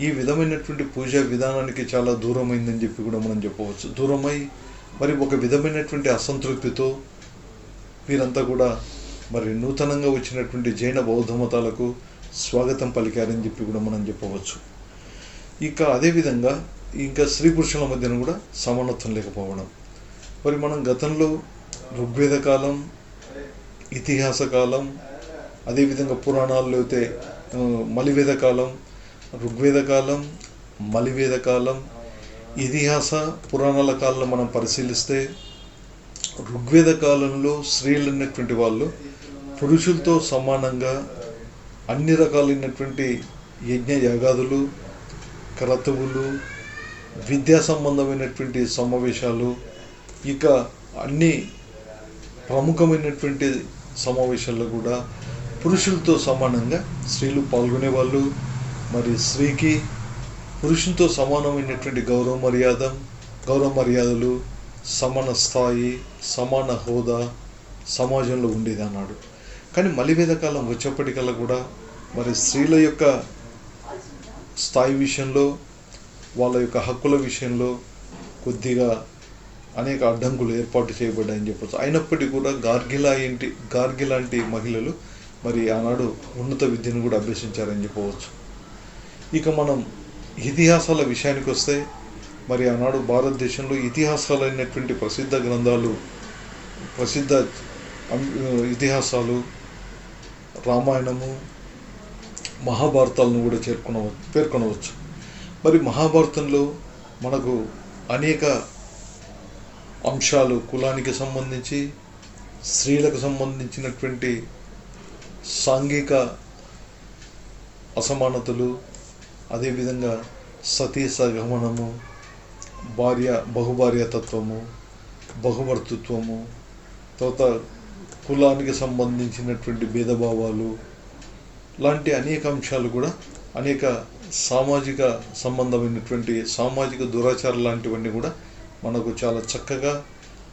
ఈ విధమైనటువంటి పూజా విధానానికి చాలా దూరమైందని చెప్పి కూడా మనం చెప్పవచ్చు. దూరమై మరి ఒక విధమైనటువంటి అసంతృప్తితో వీరంతా కూడా మరి నూతనంగా వచ్చినటువంటి జైన బౌద్ధ మతాలకు స్వాగతం పలికారని చెప్పి కూడా మనం చెప్పవచ్చు. ఇక అదేవిధంగా స్త్రీ పురుషుల మధ్యన కూడా సమానత్వం లేకపోవడం. మరి మనం గతంలో ఋగ్వేద కాలం, ఇతిహాస కాలం, అదేవిధంగా పురాణాల్లో అయితే మలివేద కాలం, ఋగ్వేద కాలం, మలివేద కాలం, ఇతిహాస పురాణాల కాలంలో మనం పరిశీలిస్తే ఋగ్వేద కాలంలో స్త్రీలు అన్నటువంటి వాళ్ళు పురుషులతో సమానంగా అన్ని రకాలైనటువంటి యజ్ఞ యాగాదులు, క్రతువులు, విద్యా సంబంధమైనటువంటి సమావేశాలు, ఇక అన్ని ప్రముఖమైనటువంటి సమావేశాల్లో కూడా పురుషులతో సమానంగా స్త్రీలు పాల్గొనేవాళ్ళు. మరి స్త్రీకి పురుషులతో సమానమైనటువంటి గౌరవ మర్యాదలు, సమాన స్థాయి, సమాన హోదా సమాజంలో ఉండేది అన్నాడు. కానీ మలివేద కాలం వచ్చేప్పటికల్లా కూడా మరి స్త్రీల యొక్క స్థాయి విషయంలో, వాళ్ళ యొక్క హక్కుల విషయంలో కొద్దిగా అనేక అడ్డంకులు ఏర్పాటు చేయబడ్డాయని చెప్పచ్చు. అయినప్పటికీ కూడా గార్గి లాంటి మహిళలు మరి ఆనాడు ఉన్నత విద్యను కూడా అభ్యసించారని చెప్పవచ్చు. ఇక మనం ఇతిహాసాల విషయానికి వస్తే మరి ఆనాడు భారతదేశంలో ఇతిహాసాలైనటువంటి ప్రసిద్ధ ఇతిహాసాలు రామాయణము, మహాభారతాలను కూడా పేర్కొనవచ్చు. మరి మహాభారతంలో మనకు అనేక అంశాలు, కులానికి సంబంధించి, స్త్రీలకు సంబంధించినటువంటి సాంఘిక అసమానతలు, అదేవిధంగా సతీ సగమనము, బహుభార్యాతత్వము, బహుభర్తృత్వము, తర్వాత కులానికి సంబంధించినటువంటి భేదభావాలు లాంటి అనేక అంశాలు కూడా, అనేక సామాజిక సంబంధమైనటువంటి సామాజిక దురాచారాలు లాంటివన్నీ కూడా మనకు చాలా చక్కగా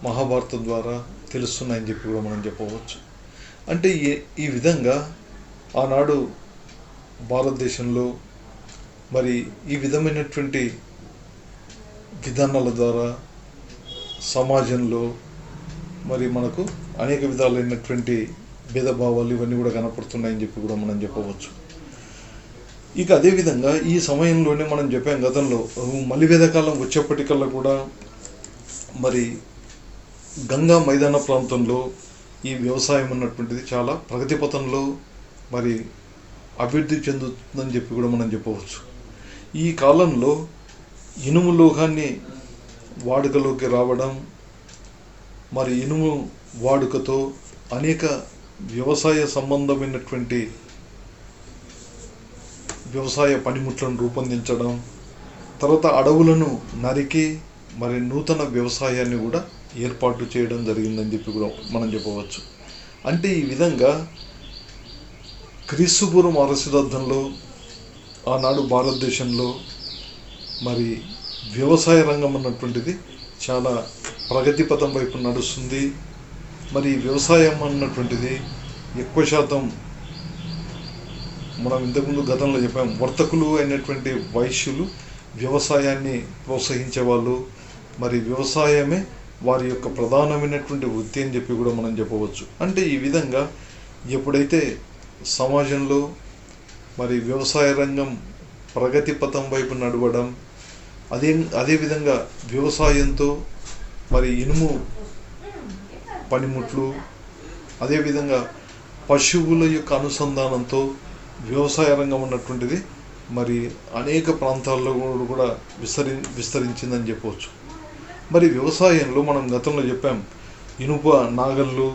మహాభారతం ద్వారా తెలుస్తున్నాయని చెప్పి కూడా మనం చెప్పవచ్చు. అంటే ఈ విధంగా ఆనాడు భారతదేశంలో మరి ఈ విధమైనటువంటి విధానాల ద్వారా సమాజంలో మరి మనకు అనేక విధాలైనటువంటి భేదభావాలు ఇవన్నీ కూడా కనపడుతున్నాయని చెప్పి కూడా మనం చెప్పవచ్చు. ఇక అదేవిధంగా ఈ సమయంలోనే మనం చెప్పాం గతంలో మలివేద కాలం వచ్చేప్పటికల్లా కూడా మరి గంగా మైదాన ప్రాంతంలో ఈ వ్యవసాయం అన్నటువంటిది చాలా ప్రగతి పథంలో మరి అభివృద్ధి చెందుతుందని చెప్పి కూడా మనం చెప్పవచ్చు. ఈ కాలంలో ఇనుము లోహాన్ని వాడుకలోకి రావడం, మరి ఇనుము వాడుకతో అనేక వ్యవసాయ సంబంధమైనటువంటి వ్యవసాయ పనిముట్లను రూపొందించడం, తర్వాత అడవులను నరికి మరి నూతన వ్యవసాయాన్ని కూడా ఏర్పాటు చేయడం జరిగిందని చెప్పి కూడా మనం చెప్పవచ్చు. అంటే ఈ విధంగా క్రీస్తుపూర్వం 6వ శతాబ్దంలో ఆనాడు భారతదేశంలో మరి వ్యవసాయ రంగం అన్నటువంటిది చాలా ప్రగతి పథం వైపు నడుస్తుంది. మరి వ్యవసాయం అన్నటువంటిది ఎక్కువ శాతం మనం ఇంతకుముందు గతంలో చెప్పాం, వర్తకులు అయినటువంటి వైశ్యులు వ్యవసాయాన్ని ప్రోత్సహించేవాళ్ళు. మరి వ్యవసాయమే వారి యొక్క ప్రధానమైనటువంటి వృత్తి అని చెప్పి కూడా మనం చెప్పవచ్చు. అంటే ఈ విధంగా ఎప్పుడైతే సమాజంలో మరి వ్యవసాయ రంగం ప్రగతి పథం వైపు నడవడం, అదేవిధంగా వ్యవసాయంతో మరి ఇనుము పనిముట్లు, అదేవిధంగా పశువుల యొక్క అనుసంధానంతో వ్యవసాయ రంగం ఉన్నటువంటిది మరి అనేక ప్రాంతాల్లో కూడా విస్తరించిందని చెప్పవచ్చు. మరి వ్యవసాయంలో మనం గతంలో చెప్పాం, ఇనుప నాగళ్ళు,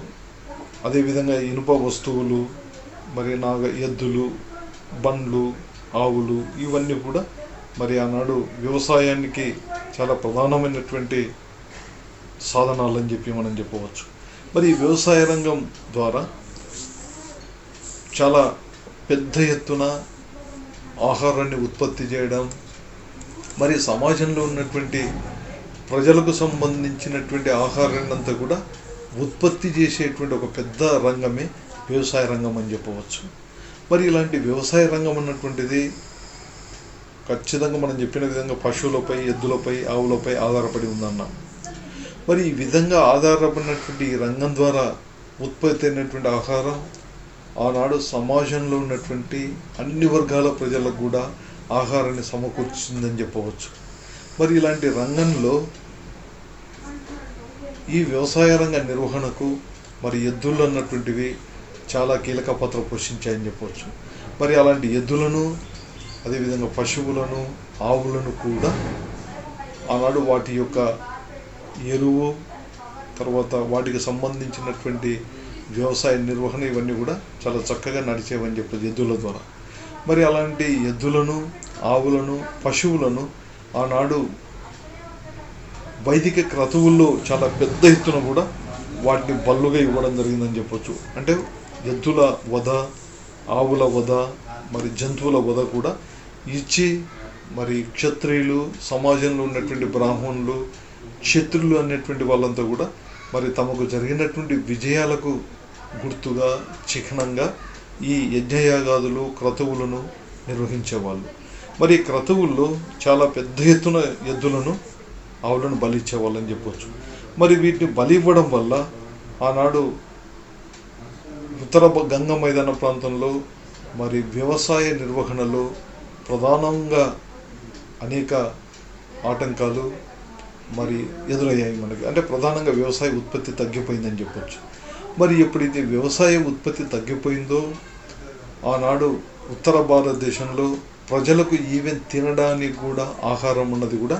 అదేవిధంగా ఇనుప వస్తువులు, మరి ఎద్దులు, బండ్లు, ఆవులు, ఇవన్నీ కూడా మరి ఆనాడు వ్యవసాయానికి చాలా ప్రధానమైనటువంటి సాధనాలు అని చెప్పి మనం చెప్పవచ్చు. మరి వ్యవసాయ రంగం ద్వారా చాలా పెద్ద ఎత్తున ఆహారాన్ని ఉత్పత్తి చేయడం, మరి సమాజంలో ఉన్నటువంటి ప్రజలకు సంబంధించినటువంటి ఆహారాన్ని అంతా కూడా ఉత్పత్తి చేసేటువంటి ఒక పెద్ద రంగమే వ్యవసాయ రంగం అని చెప్పవచ్చు. మరి ఇలాంటి వ్యవసాయ రంగం అన్నటువంటిది ఖచ్చితంగా మనం చెప్పిన విధంగా పశువులపై, ఎద్దులపై, ఆవులపై ఆధారపడి ఉందన్నాం. మరి ఈ విధంగా ఆధారపడినటువంటి ఈ రంగం ద్వారా ఉత్పత్తి అయినటువంటి ఆహారం ఆనాడు సమాజంలో ఉన్నటువంటి అన్ని వర్గాల ప్రజలకు కూడా ఆహారాన్ని సమకూర్చిందని చెప్పవచ్చు. మరి ఇలాంటి రంగంలో ఈ వ్యవసాయ రంగ నిర్వహణకు మరి ఎద్దులు అన్నటువంటివి చాలా కీలక పాత్ర పోషించాయని చెప్పవచ్చు. మరి అలాంటి ఎద్దులను, అదేవిధంగా పశువులను, ఆవులను కూడా ఆనాడు వాటి యొక్క ఎరువు, తర్వాత వాటికి సంబంధించినటువంటి వ్యవసాయ నిర్వహణ ఇవన్నీ కూడా చాలా చక్కగా నడిచేవని చెప్పేది ఎద్దుల ద్వారా. మరి అలాంటి ఎద్దులను, ఆవులను, పశువులను ఆనాడు వైదిక క్రతువుల్లో చాలా పెద్ద ఎత్తున కూడా వాటిని బల్లుగా ఇవ్వడం జరిగిందని చెప్పొచ్చు. అంటే ఎద్దుల వధ, ఆవుల వధ, మరి జంతువుల వధ కూడా ఇచ్చి, మరి క్షత్రియులు, సమాజంలో ఉన్నటువంటి బ్రాహ్మణులు, క్షత్రులు అనేటువంటి వాళ్ళంతా కూడా మరి తమకు జరిగినటువంటి విజయాలకు గుర్తుగా, చిహ్నంగా ఈ యజ్ఞయాగాదులు, క్రతువులను నిర్వహించేవాళ్ళు. మరి ఈ క్రతువుల్లో చాలా పెద్ద ఎత్తున ఎద్దులను, ఆవులను బలి ఇచ్చేవాళ్ళని చెప్పొచ్చు. మరి వీటిని బలి ఇవ్వడం వల్ల ఆనాడు ఉత్తర గంగ మైదాన ప్రాంతంలో మరి వ్యవసాయ నిర్వహణలో ప్రధానంగా అనేక ఆటంకాలు మరి ఎదురయ్యాయి మనకి. అంటే ప్రధానంగా వ్యవసాయ ఉత్పత్తి తగ్గిపోయిందని చెప్పొచ్చు. మరి ఎప్పుడైతే వ్యవసాయ ఉత్పత్తి తగ్గిపోయిందో ఆనాడు ఉత్తర భారతదేశంలో ప్రజలకు ఈవెన్ తినడానికి కూడా ఆహారం ఉన్నది కూడా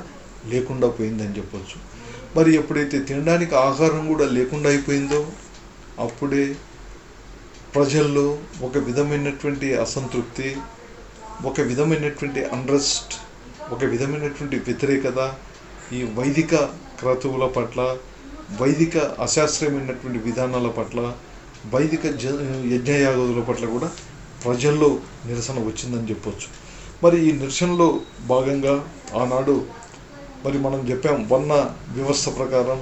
లేకుండా పోయిందని చెప్పొచ్చు. మరి ఎప్పుడైతే తినడానికి ఆహారం కూడా లేకుండా అయిపోయిందో అప్పుడే ప్రజల్లో ఒక విధమైనటువంటి అసంతృప్తి, ఒక విధమైనటువంటి అన్రెస్ట్, ఒక విధమైనటువంటి వ్యతిరేకత ఈ వైదిక క్రతువుల పట్ల, వైదిక అశాస్త్రీయమైనటువంటి విధానాల పట్ల, వైదిక యజ్ఞయాగాదుల పట్ల కూడా ప్రజల్లో నిరసన వచ్చిందని చెప్పొచ్చు. మరి ఈ నిరసనలో భాగంగా ఆనాడు మరి మనం చెప్పాం, వర్ణ వ్యవస్థ ప్రకారం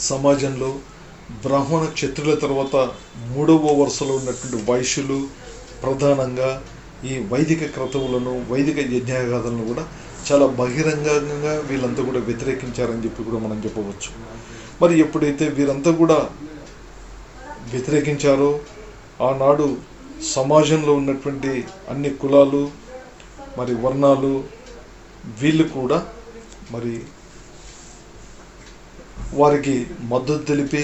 సమాజంలో బ్రాహ్మణ, క్షత్రుల తర్వాత 3వ వరుసలో ఉన్నటువంటి వైశ్యులు ప్రధానంగా ఈ వైదిక క్రతువులను, వైదిక యజ్ఞయాగాదులను కూడా చాలా బహిరంగంగా వీళ్ళంతా కూడా వ్యతిరేకించారని చెప్పి కూడా మనం చెప్పవచ్చు. మరి ఎప్పుడైతే వీరంతా కూడా వ్యతిరేకించారో ఆనాడు సమాజంలో ఉన్నటువంటి అన్ని కులాలు, మరి వర్ణాలు, వీళ్ళు కూడా మరి వారికి మద్దతు తెలిపి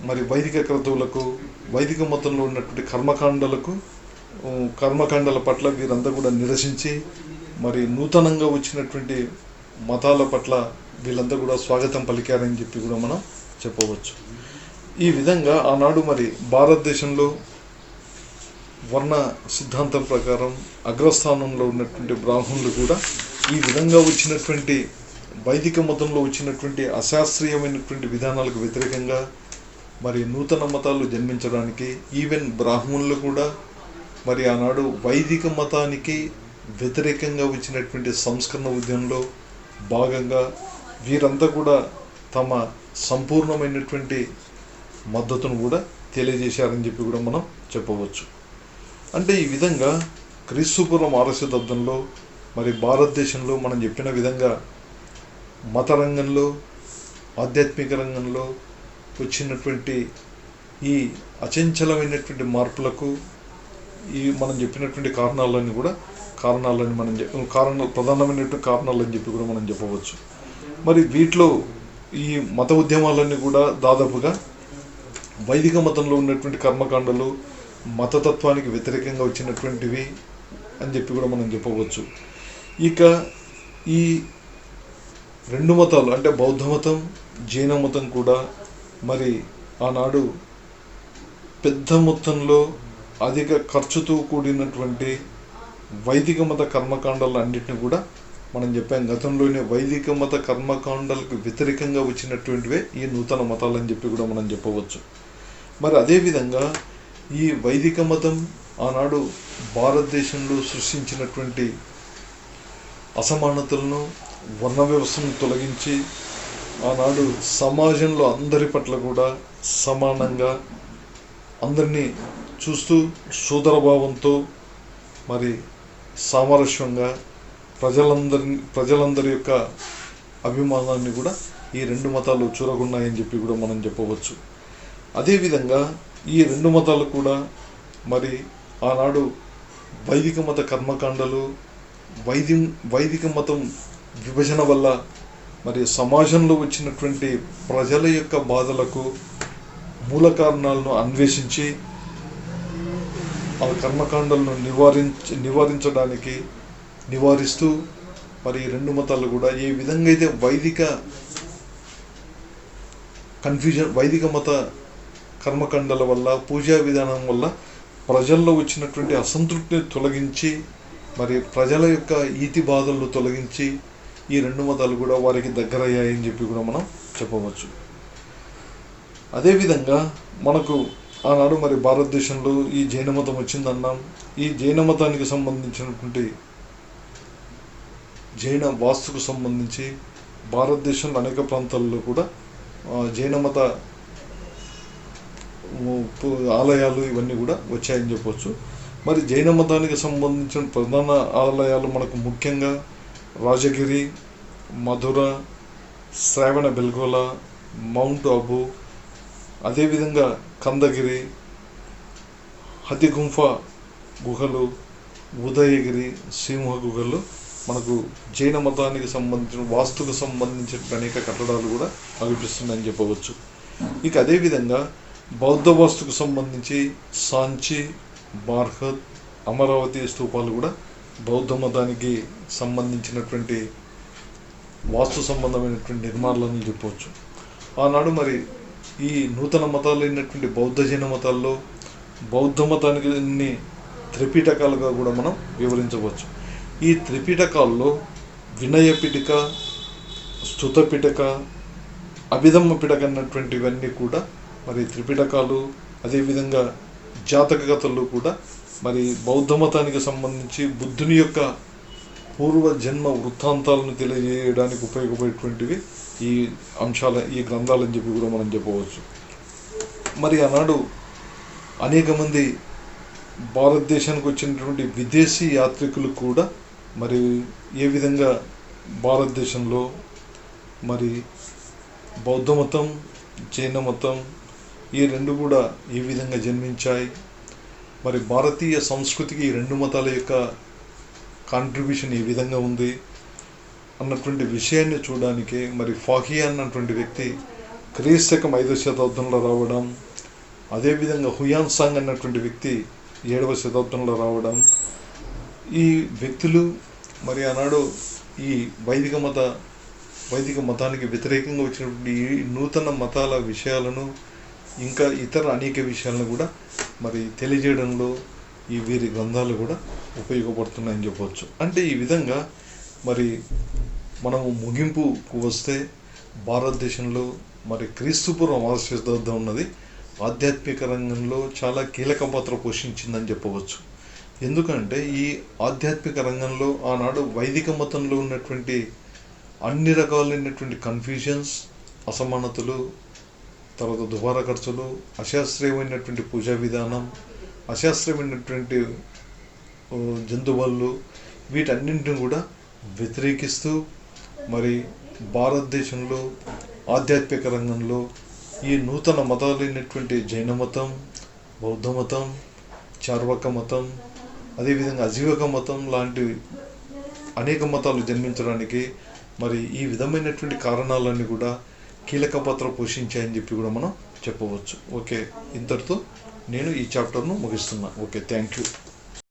మరి వైదిక క్రతువులకు, వైదిక మతంలో ఉన్నటువంటి కర్మకాండల పట్ల వీరంతా కూడా నిరసించి మరి నూతనంగా వచ్చినటువంటి మతాల పట్ల వీళ్ళంతా కూడా స్వాగతం పలికారని చెప్పి కూడా మనం చెప్పవచ్చు. ఈ విధంగా ఆనాడు మరి భారతదేశంలో వర్ణ సిద్ధాంతం ప్రకారం అగ్రస్థానంలో ఉన్నటువంటి బ్రాహ్మణులు కూడా ఈ విధంగా వచ్చినటువంటి వైదిక మతంలో వచ్చినటువంటి అశాస్త్రీయమైనటువంటి విధానాలకు వ్యతిరేకంగా మరి నూతన మతాలు జన్మించడానికి, ఈవెన్ బ్రాహ్మణులు కూడా మరి ఆనాడు వైదిక మతానికి వ్యతిరేకంగా వచ్చినటువంటి సంస్కరణ ఉద్యమంలో భాగంగా వీరంతా కూడా తమ సంపూర్ణమైనటువంటి మద్దతును కూడా తెలియజేశారని చెప్పి కూడా మనం చెప్పవచ్చు. అంటే ఈ విధంగా క్రీస్తుపూర్వం 6వ శతాబ్దంలో మరి భారతదేశంలో మనం చెప్పిన విధంగా మత రంగంలో, ఆధ్యాత్మిక రంగంలో వచ్చినటువంటి ఈ అచంచలమైనటువంటి మార్పులకు ఈ మనం చెప్పినటువంటి కారణాలని ప్రధానమైనటువంటి కారణాలని చెప్పి కూడా మనం చెప్పవచ్చు. మరి వీటిలో ఈ మత ఉద్యమాలన్నీ కూడా దాదాపుగా వైదిక మతంలో ఉన్నటువంటి కర్మకాండలు మతతత్వానికి వ్యతిరేకంగా వచ్చినటువంటివి అని చెప్పి కూడా మనం చెప్పవచ్చు. ఇక ఈ 2 మతాలు అంటే బౌద్ధ మతం, జైన మతం కూడా మరి ఆనాడు పెద్ద మొత్తంలో అధిక ఖర్చుతో కూడినటువంటి వైదిక మత కర్మకాండాలు అన్నింటినీ కూడా మనం చెప్పాం. గతంలోనే వైదిక మత కర్మకాండాలకు వ్యతిరేకంగా వచ్చినటువంటివే ఈ నూతన మతాలని చెప్పి కూడా మనం చెప్పవచ్చు. మరి అదేవిధంగా ఈ వైదిక మతం ఆనాడు భారతదేశంలో సృష్టించినటువంటి అసమానతలను, వర్ణ వ్యవస్థను తొలగించి ఆనాడు సమాజంలో అందరి పట్ల కూడా సమానంగా అందరినీ చూస్తూ సోదరభావంతో మరి సామరస్యంగా ప్రజలందరి యొక్క అభిమానాన్ని కూడా ఈ 2 మతాలు చూరగొన్నాయని చెప్పి కూడా మనం చెప్పవచ్చు. అదేవిధంగా ఈ 2 మతాలు కూడా మరి ఆనాడు వైదిక మత కర్మకాండలు, వైదిక మతం విభజన వల్ల మరి సమాజంలో వచ్చినటువంటి ప్రజల యొక్క బాధలకు మూల కారణాలను అన్వేషించి ఆ కర్మకాండలను నివారిస్తూ మరి ఈ రెండు మతాలు కూడా ఏ విధంగా అయితే వైదిక మత కర్మకాండల వల్ల, పూజా విధానం వల్ల ప్రజల్లో వచ్చినటువంటి అసంతృప్తిని తొలగించి, మరి ప్రజల యొక్క ఈతి బాధలను తొలగించి ఈ రెండు మతాలు కూడా వారికి దగ్గరయ్యాయని చెప్పి కూడా మనం చెప్పవచ్చు. అదేవిధంగా మనకు ఆనాడు మరి భారతదేశంలో ఈ జైన మతం వచ్చిందన్నాం. ఈ జైన మతానికి సంబంధించినటువంటి జైన వాస్తుకు సంబంధించి భారతదేశంలో అనేక ప్రాంతాల్లో కూడా జైన మత ఆలయాలు ఇవన్నీ కూడా వచ్చాయని చెప్పవచ్చు. మరి జైన మతానికి సంబంధించిన ప్రధాన ఆలయాలు మనకు ముఖ్యంగా రాజగిరి, మధుర, శ్రావణ బెల్గోళ, మౌంట్ అబు, అదేవిధంగా కందగిరి, హతిగుంఫ గుహలు, ఉదయగిరి సింహ గుహలు మనకు జైన మతానికి సంబంధించిన వాస్తుకు సంబంధించిన అనేక కట్టడాలు కూడా అనిపిస్తున్నాయని చెప్పవచ్చు. ఇక అదేవిధంగా బౌద్ధ వాస్తుకు సంబంధించి సాంచి, బార్హత్, అమరావతి స్తూపాలు కూడా బౌద్ధ మతానికి సంబంధించినటువంటి వాస్తు సంబంధమైనటువంటి నిర్మాణాలని చెప్పవచ్చు. ఆనాడు మరి ఈ నూతన మతాలు అయినటువంటి బౌద్ధ జైన మతాల్లో బౌద్ధ మతానికి త్రిపిటకాలుగా కూడా మనం వివరించవచ్చు. ఈ త్రిపిటకాల్లో వినయ పిటక, స్తుత పిటక, అభిధమ్మ పిటక అన్నటువంటివన్నీ కూడా మరి త్రిపిటకాలు. అదేవిధంగా జాతక కథలు కూడా మరి బౌద్ధ మతానికి సంబంధించి బుద్ధుని యొక్క పూర్వ జన్మ వృత్తాంతాలను తెలియజేయడానికి ఉపయోగపడేటువంటివి ఈ గ్రంథాలని చెప్పి కూడా మనం చెప్పవచ్చు. మరి ఆనాడు అనేక మంది భారతదేశానికి వచ్చినటువంటి విదేశీ యాత్రికులు కూడా మరి ఏ విధంగా భారతదేశంలో మరి బౌద్ధ మతం, జైన మతం ఈ రెండు కూడా ఏ విధంగా జన్మించాయి, మరి భారతీయ సంస్కృతికి ఈ రెండు మతాల యొక్క కాంట్రిబ్యూషన్ ఏ విధంగా ఉంది అన్నటువంటి విషయాన్ని చూడడానికి మరి ఫాహియా అన్నటువంటి వ్యక్తి క్రీస్తకం 5వ శతాబ్దంలో రావడం, అదేవిధంగా హుయాన్ సాంగ్ అన్నటువంటి వ్యక్తి 7వ శతాబ్దంలో రావడం, ఈ వ్యక్తులు మరి ఆనాడు ఈ వైదిక మతానికి వ్యతిరేకంగా వచ్చినటువంటి ఈ నూతన మతాల విషయాలను ఇంకా ఇతర అనేక విషయాలను కూడా మరి తెలియజేయడంలో ఈ వీరి గ్రంథాలు కూడా ఉపయోగపడుతున్నాయని చెప్పవచ్చు. అంటే ఈ విధంగా మరి మనము ముగింపుకు వస్తే భారతదేశంలో మరి క్రీస్తుపూర్వం 6వ శతాబ్దం ఉన్నది ఆధ్యాత్మిక రంగంలో చాలా కీలక పాత్ర పోషించిందని చెప్పవచ్చు. ఎందుకంటే ఈ ఆధ్యాత్మిక రంగంలో ఆనాడు వైదిక మతంలో ఉన్నటువంటి అన్ని రకాలైనటువంటి కన్ఫ్యూజన్స్, అసమానతలు, తర్వాత దుబారా ఖర్చులు, అశాస్త్రీయమైనటువంటి పూజా విధానం, అశాస్త్రీయమైనటువంటి జంతువులు, వీటన్నింటిని కూడా వ్యతిరేకిస్తూ మరి భారతదేశంలో ఆధ్యాత్మిక రంగంలో ఈ నూతన మతాలైనటువంటి జైన మతం, బౌద్ధ మతం, చార్వాక మతం, అదేవిధంగా అజీవక మతం లాంటి అనేక మతాలు జన్మించడానికి మరి ఈ విధమైనటువంటి కారణాలన్నీ కూడా కీలక పాత్ర పోషించాయని చెప్పి కూడా మనం చెప్పవచ్చు. ఓకే, ఇంతటితో నేను ఈ చాప్టర్ను ముగిస్తున్నా. Okay, thank you.